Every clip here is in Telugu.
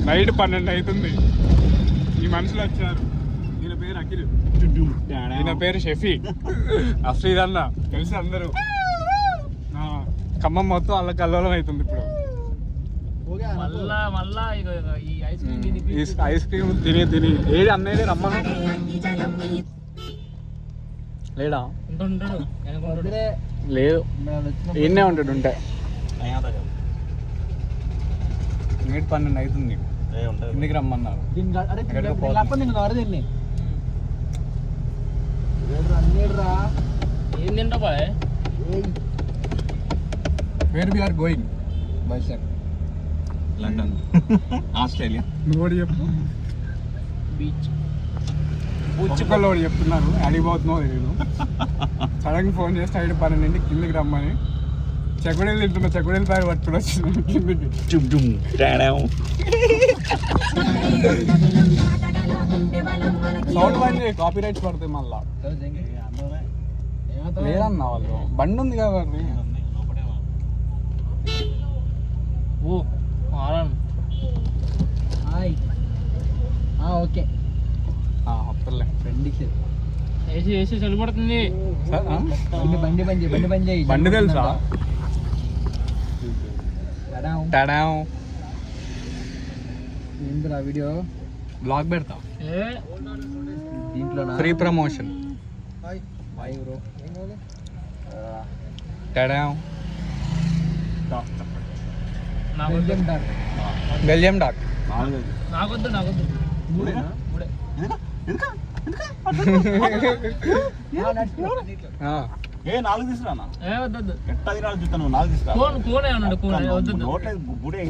నైట్ 12 అవుతుంది. ఈ మనుషులు వచ్చారు. ఈయన పేరు అఖిల్, ఈయన పేరు షఫీ, అఫ్రీద్ అన్న తెలిసి అందరూ. ఖమ్మం మొత్తం అల్ల కల్లోలం అవుతుంది ఇప్పుడు. ఐస్ క్రీమ్ తిని ఏది అన్నయ్య రమ్మను లేడా? లేదు, ఈయనే ఉంటాడు. ఉంటే నైట్ 12 అవుతుంది. ఎందుకు రమ్మన్నారు? ఏం తింటా boy? Where we are going? Vizag, London, Australia. నువ్వు చెప్పు. బీచ్. ఉచ్చిపల్లి వాడు చెప్తున్నారు, అడిగిపోతున్నావు తెలియదు. సడన్గా ఫోన్ చేస్తే 12 కిందికి రమ్మని. చెక్కుడేలు తింటున్నా, చెక్కుడేలు పైన పట్టుకుని వచ్చింది కిందికి. సౌండ్ బండి కాపీ రైట్స్ పడతాయి మళ్ళా. లేదన్నా వాళ్ళు బండి ఉంది కాబట్టి. ఓకే వస్తలే. ఏసీ ఏసీ చలి పడుతుంది. బండి బండి తెలుసా? ఏంద్రా వీడియో బ్లాగ్ పెడతా దీంట్లో ఫ్రీ ప్రమోషన్. Belgium dock. నాకొద్దు నాకొద్దు. ఏ 4 తీసుకురానా? ఏ వద్దు. ఎట్లా తినాలి చూస్తాను, 4 తీసుకురా. కోనే అన్నాడు. కోనే వద్దు. నోటే గుడే.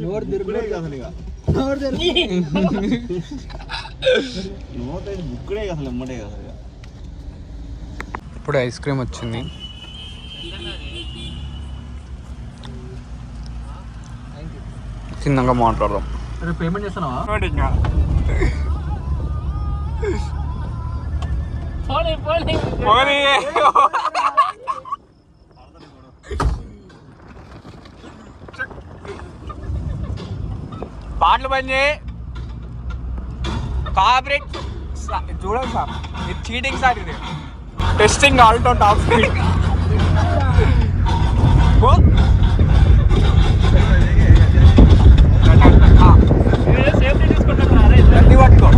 నోట్ తిరుగుడే అసలు ఇక. నోటే బుక్కుడే అసలు ఎమ్మడే అసలు ఇక. ఇప్పుడు ఐస్ క్రీమ్ వచ్చింది. చిన్నగా మాట్లాడదాం. పేమెంట్ చేస్తున్నావా? పాటలు పని కాపరేట్ చూడండి సార్, ఇది చీటింగ్ సార్. ఇది testing Alto top speed. Safety తీసుకుంటారు. జల్దీ పట్టుకో.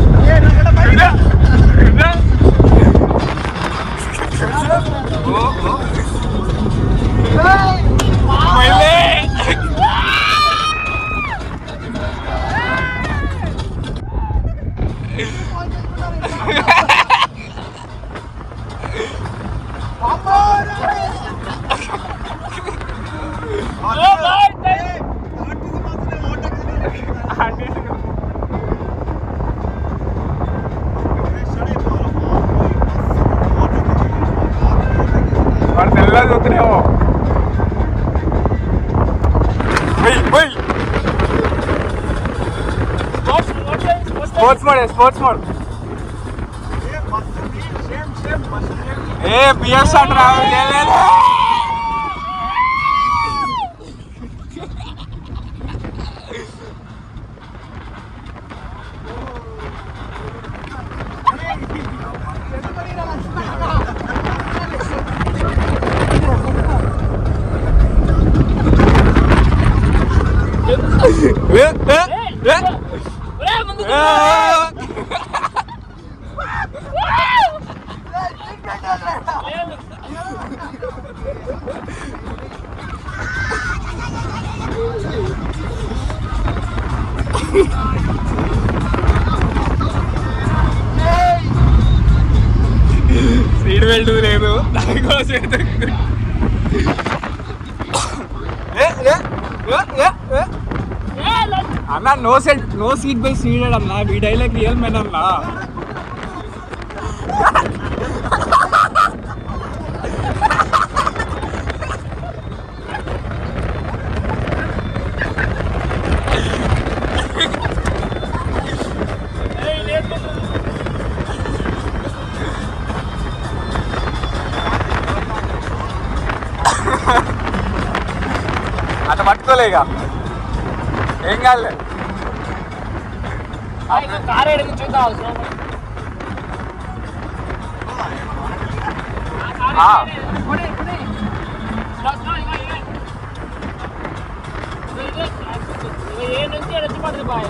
స్పోర్ట్స్ మోడ్ ఏ పిఎస్ ట్రావెల్ చేయలేదు. సీట్ బెల్ట్ లేదు దానికోసం. అన్నా నో సీట్ బెల్ట్ సీటెడ్ అన్నా. ఈ డైలాగ్ రియల్ మెన్ అన్నా. అట్లా పట్టుకోలే ఇక ఏం కాదులే. కార్ ఏడు చూద్దాం అవసరం ఏ నుంచి ఎడచ్చిపోతుంది బాయ్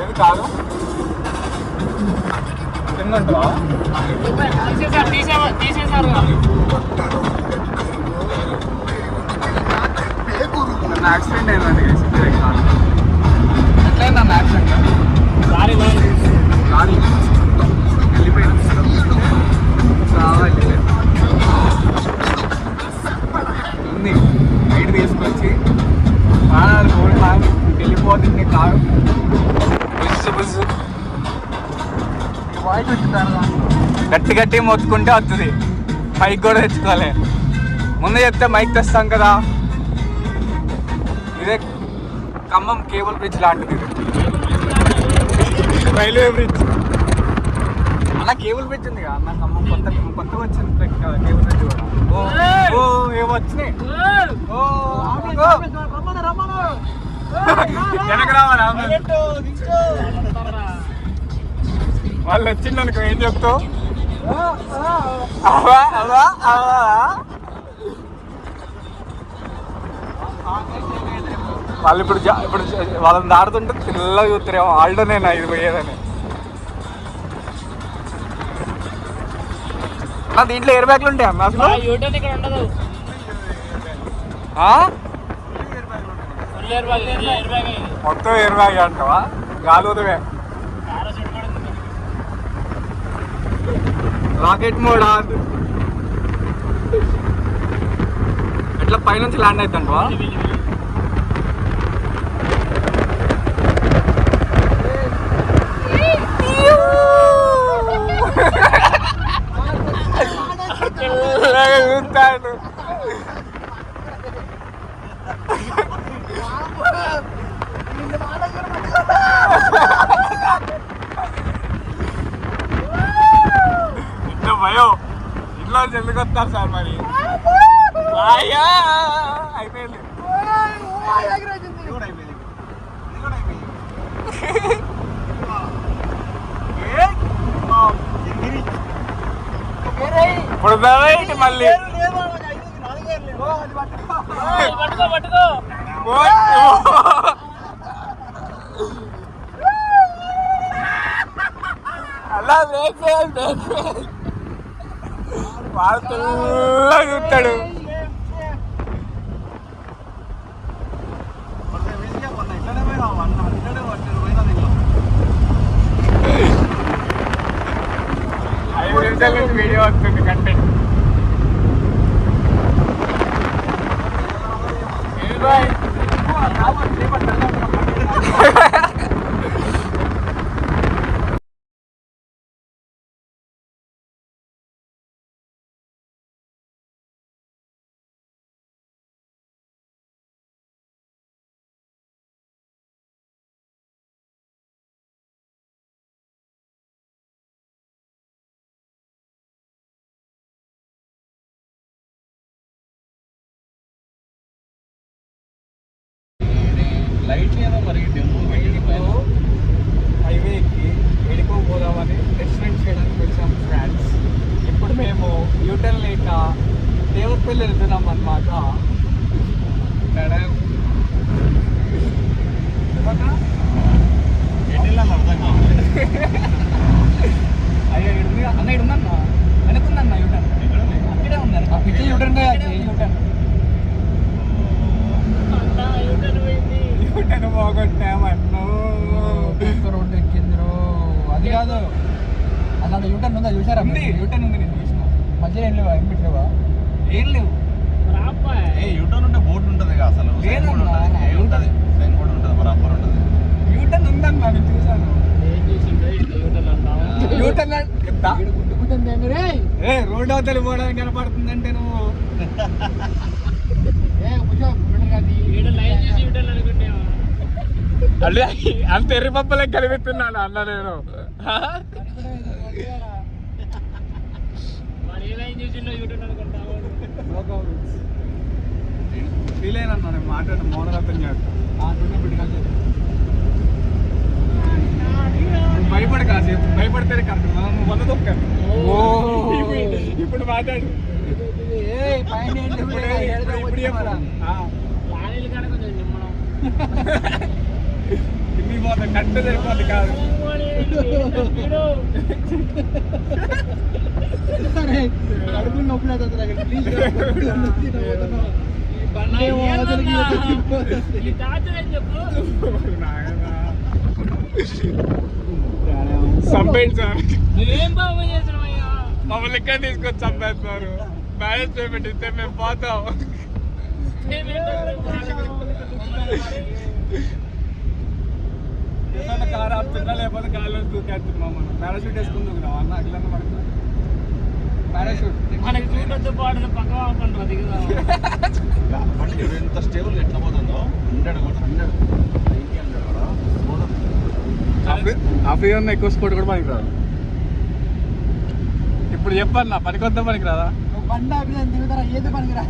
ఏది కాదు తిన్నంటావా తీసేసారు యాక్సిడెంట్ అయిందండి ఎట్లయిందన్న యాక్సిడెంట్ సారీ లారీ వెళ్ళిపోయింది ఉంది బయట తీసుకొచ్చి ప్రాణాలు కోల్పోయి వెళ్ళిపోతుంది కారు బుస్సు బుస్సు గట్టి గట్టి మొత్తుకుంటే వస్తుంది మైక్ కూడా తెచ్చుకోవాలి ముందు చెప్తే మైక్ తెస్తాం కదా. ఇదే ఖమ్మం కేబుల్ బ్రిడ్జ్ లాంటిది, రైల్వే బ్రిడ్జ్ అన్న. కేబుల్ బ్రిడ్జ్ ఉంది కదా అన్న, ఖమ్మం కొత్తగా వచ్చింది కేబుల్ బ్రిడ్జ్ కూడా. ఓ ఏమో వచ్చినాయి. వెనక రావాలి వాళ్ళు వచ్చింది అనుకో ఏం చెప్తావు? అవా అవా అవా వాళ్ళు ఇప్పుడు వాళ్ళని దాడుతుంటే తెల్లగా చూస్తారేమో ఆల్డోనేనా ఇది పోయేదని. నా దీంట్లో ఎయిర్ బ్యాగ్లు ఉంటాయి అన్న అసలు యూటర్న్ ఇక్కడ ఉండదు. మొత్తం ఎయిర్ బ్యాగ్ అంటావా? గాలువే రాకెట్ మోడ్ ఎట్లా పైనుంచి ల్యాండ్ అవుతుంటవా? చూస్తాను భయో ఇంట్లో ఎందుకు వస్తారు సార్ మరి? అయిపోయింది ఇప్పుడు మళ్ళీ పట్టుకో అలా వాడు తెల్లగా చూస్తాడు. వీడియో వస్తుంది కంటెంట్. లైట్ ఏదో మరి హైవే ఎక్కి ఎడికో పోదామని రెస్టారెంట్ చేయడానికి వచ్చాము ఫ్రెండ్స్. ఇప్పుడు మేము యూటర్న్ లేక దేవరపల్లి వెళ్తున్నాం అన్నమాట. అయ్యో ఇడుంది అన్న, ఇడుందన్న వెనుకుందన్న యూటర్న్ అక్కడే ఉంది అన్న. పిచ్చి యూటర్న్ యూటర్న్ యూటర్న్ పోగొట్టామన్నో. రోడ్డు ఎక్కింది అది కాదు, అసలు యూటర్న్ ఉందా చూసారా? యూటర్న్ ఉంది, నేను చూసిన. మధ్యలో ఏం లేవా? ఏం పెట్టలేవా? ఏం లేవు. యూటర్న్ ఉంటే బోర్డు ఉంటుంది కదా అసలు. లేదన్నా ఉంటుంది, సైన్ బోర్డు ఉంటుంది, బరాబర్ ఉంటుంది. యూటర్న్ ఉందన్నా, నేను చూసాను. యూటర్న్ చెప్తా రోడ్డు అవతలి పోవడానికి కనపడుతుందంటే నువ్వు అల్లి అంత ఎర్రి పప్పలే కనిపిస్తున్నాను అన్న నేను. చూసిండో యూటర్న్ అనుకుంటా. చేయలేనన్నా నేను మాట్లాడు మౌనరత్నం చేస్తాను భయపడ కాసేపు భయపడితేనే కరెక్ట్ నువ్వు వంద తొక్కాను ఇప్పుడు మాట్లాడు ఇప్పుడు లారీలు కాడ కొంచెం నిమ్మడం కింది పోతా కట్ట సరిపోద్ది కాదు కడుపులు నొప్పి చెప్పు చంపేయండి సార్ నువ్వేం బాబు చేసినవయ్యా మమ్మల్ని ఇక్కడ తీసుకొచ్చి చంపేస్తున్నారు బ్యాలెన్స్ పేమెంట్ ఇస్తే మేము పోతాం ఏదైనా కారు ఆపుతున్నా లేకపోతే గాలిలో దూకేస్తున్నాం మనం పారాషూట్ వేసుకుని దూకున్నాం అన్న అట్లా మనకు పారాషూట్ మనకి చూడొద్దు పాడదు పక్క ఆపండి దిగుదాం బండి ఎంత స్టేబుల్ ఎట్లా పోతుందో 100 కూడా 100 ఆఫ్రికా ఎక్కువ స్పోర్ట్ కూడా పనికి రాదు ఇప్పుడు చెప్పన్నా పనికొద్దా పనికి రాదా నువ్వు బండి ఆపి నేను దిగుతారా ఏది పనికి రా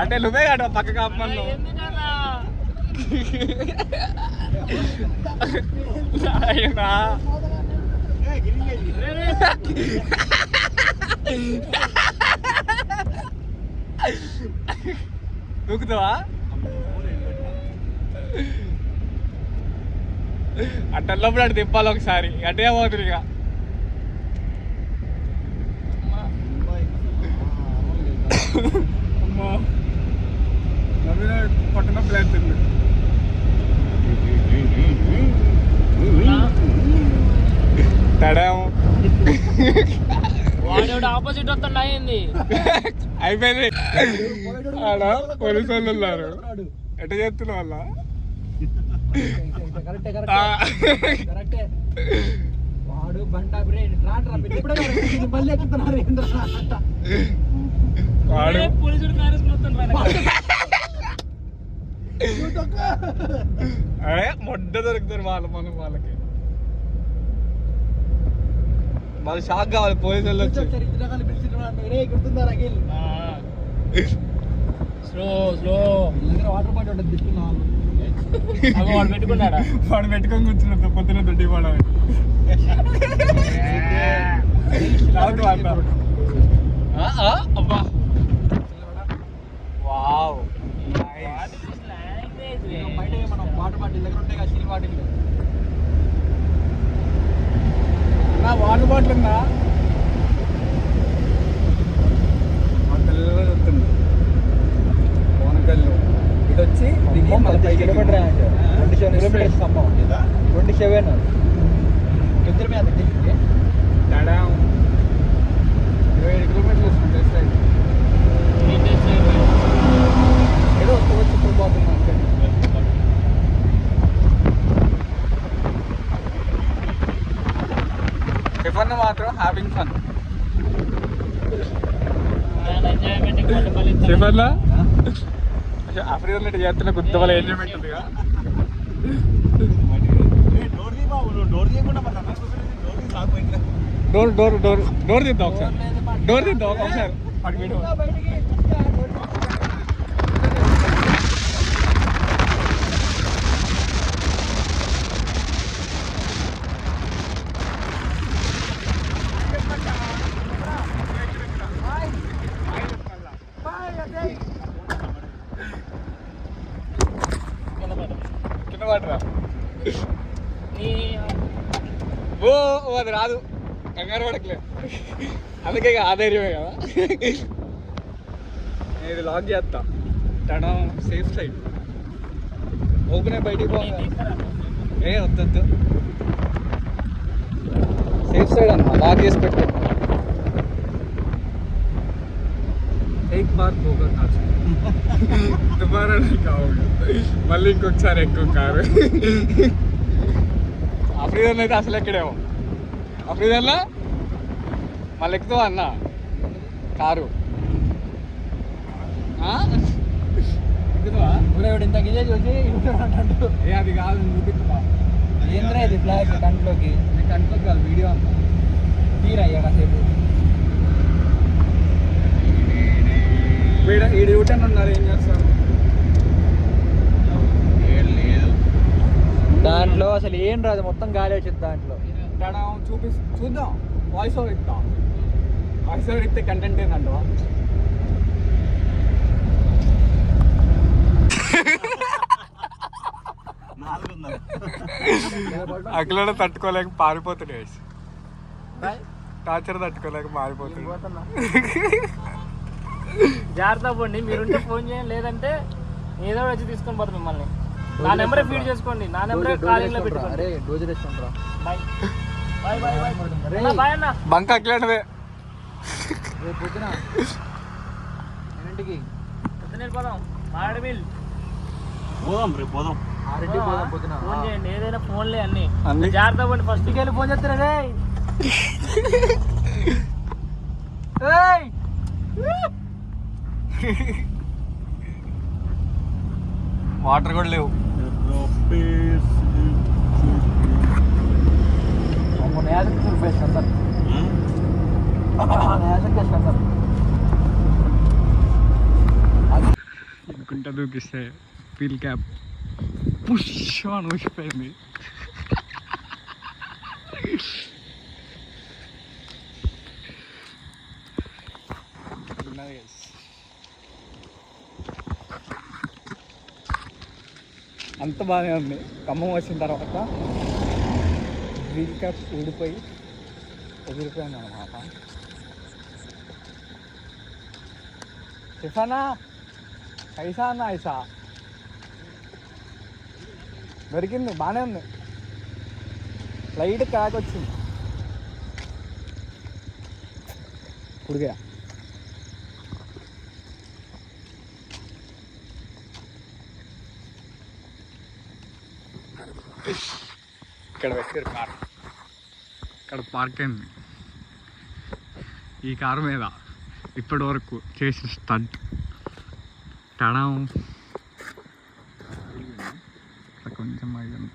అంటే నువ్వే కాదు పక్కకు ఆపమన్నావు ఎందుకన్నా అయ్యనా దూకుతావా అట్టల్లప్పుడు అటు తిప్పాలి ఒకసారి అటే పోతుంది ఇక అమ్మా నవీన పట్టణ ప్లాన్ తింది తడాము వాడు ఆపోజిట్ వస్తుండ అయింది అయిపోయింది ఆడ పోలీసు వాళ్ళు ఉన్నారు ఎట్ట చేస్తున్నా వాళ్ళ కరెక్టే కరెక్టే వాడు బండి ఆపి మళ్ళీ ఎక్కుతున్నారు వాడు పోలీసులు కారేసుకుని అదే మొడ్డ దొరుకుతారు వాళ్ళు మనం వాళ్ళకి వాళ్ళు షాక్ కావాలి పోలీసు వాళ్ళు వచ్చి గుర్తుందా అఖిల్ స్లో స్లో దగ్గర వాటర్ బాటిల్ ఉంటుంది తిప్పుకున్నా వాడు పెట్టుకున్నాడా వాడు పెట్టుకొని కూర్చున్న పొద్దున దొడ్డి వాడని అబ్బా వావ్ బయట మనం వాటర్ బాటిల్ దగ్గర ఉంటాయి కదా స్టీల్ బాటిల్ నా వాటర్ బాటిల్ ఉందా కోనకల్లు ఇటు వచ్చి దిగి 27 ఖమ్మం 27 किधर में आता है తడా 27 కిలోమీటర్లు వస్తుంది సైడ్ ఏదో వచ్చి పోతున్నా టిఫన్ మాత్రం హ్యావింగ్ ఫన్ టిఫన్లా ఆఫ్రికన్ ఇటు చేస్తున్న గుద్ద వాళ్ళ ఎంజాయ్మెంట్ ఉందిగా డోర్ తీద్దాం ఒకసారి డోర్ తీద్దాం ఒకసారి కింద పడరా ఓ అది రాదు కంగారు పడకలే అందుకే ఆధైర్యమే కదా నేను ఇది లాక్ చేస్తా టడం సేఫ్ సైడ్ ఓపెన్ బయటికి పోగా ఏ వద్దు సేఫ్ సైడ్ అన్న లాక్ చేసి పెట్టు एक बार होगा दोबारा नहीं కావుగా మళ్ళీ ఇంకొకసారి ఎక్కువ కారు అఫ్రీదన్ అయితే అసలు ఎక్కడేమో అఫ్రీదన్లో మళ్ళీ ఎక్కుతావా అన్న కారు ఇంత గిజే చూసి అంటాడు ఏ అది కాదు చూపిస్తా ఏంద్రా ఇది ఫ్లాష్ కంట్లోకి కంట్లోకి కాదు వీడియో అంతా తీరయ్యా కాసేపు ఏం రాదు, మొత్తం గాలి వచ్చింది దాంట్లో. చూద్దాం. వాయిస్ ఓవర్ ఇస్తాం. వాయిస్ ఓవర్ ఇస్తే కంటెంట్ ఏందంటవా? అఖిల తట్టుకోలేక పారిపోతున్నాయి. టార్చర్ తట్టుకోలేక మారిపోతుంది. జాగ్రత్త పోండి, మీరుంటే ఫోన్ చేయండి, లేదంటే ఏదో ఒకటి వచ్చి తీసుకొని పోతాం మిమ్మల్ని. నా నెంబరే ఫీడ్ చేసుకోండి, నా నెంబరే కాలింగ్ లో పెట్టుకోండి. అరే డోజ్ రెస్టారెంట్ రా. బాయ్ బాయ్ బాయ్ బాయ్ అన్న, బాయ్ అన్న. బంక అఖిలనే రేపు పొద్దున ఎన్నింటికి? పొద్దున వెళ్ళిపోదాం. మారేడుమిల్ పోదాం రేపు పోదాం. 6ంటికి పోదాం పొద్దున. ఫోన్ చేయండి, ఏదైనా ఫోన్లే అన్ని. అన్ని జాగ్రత్త పోండి. ఫస్ట్ వెళ్ళి ఫోన్ చేస్తారా రే? వాటర్ కూడా లేవు. గుంట దూకిస్తే ఫీల్ క్యాప్ పుష్ అని ఊసిపోయింది. అంత బాగానే ఉంది. ఖమ్మం వచ్చిన తర్వాత వీల్ క్యాప్ ఊడిపోయి ఎగిరిపోయింది అన్నమాట. సిఫానా ఐసా అన్న ఐసా దొరికింది, బాగానే ఉంది. లైట్ క్రాక్ వచ్చింది. ఉడిగా ఇక్కడ పెట్టారు కార్. ఇక్కడ పార్క్ అయింది. ఈ కారు మీద ఇప్పటి వరకు చేసిన స్టంట్ తడం కొంచెం ఆగండి.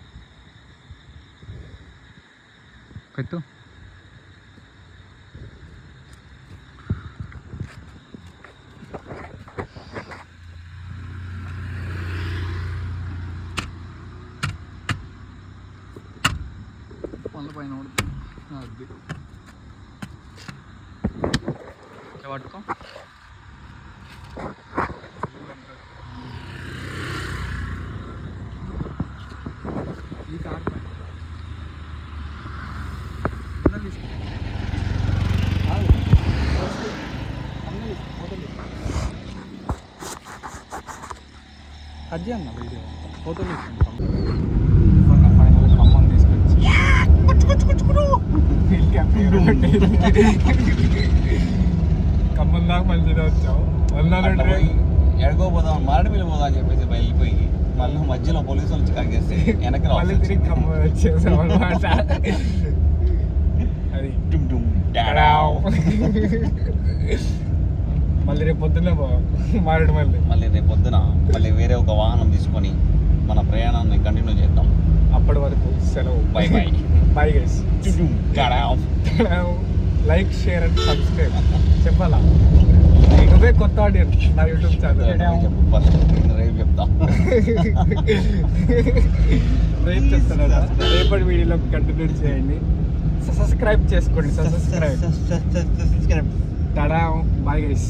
పెట్టు. పళ్ళ పైన అది పట్టుకో. ఈ కార్ అజ్జి అన్న వీడియో ఫోటోలు ఫైనల్ ఖమ్మం తీసుకొచ్చి ఖమ్మం దాకా మంచిగా వచ్చావు. ఎడగో పోదాం, మారేడుమిల్లి పోదాం అని చెప్పేసి వెళ్ళిపోయి మళ్ళీ మధ్యలో పోలీసులు వచ్చి కడిగేస్తే వెనక్కి మళ్ళీ తిరిగి ఖమ్మం వచ్చేసాం అనమాట. అది డుమ్ డుమ్ మళ్ళీ రేపు పొద్దున్న మారేడు మళ్ళీ రేపు పొద్దున మళ్ళీ వేరే ఒక వాహనం తీసుకొని మన ప్రయాణాన్ని కంటిన్యూ చేద్దాం. అప్పటి వరకు సెలవు. By by. Bye guys. Like, share and subscribe. చెప్పాలా? నువ్వే కొత్త ఆడియన్స్ నా యూట్యూబ్ ఛానల్. చెప్పు ఫస్ట్, రేపు చెప్తా. రేపు చెప్తాను. రేపటి వీడియోలో కంటిన్యూ చేయండి. సబ్స్క్రైబ్ చేసుకోండి. సబ్స్క్రైబ్. టడా. Bye guys.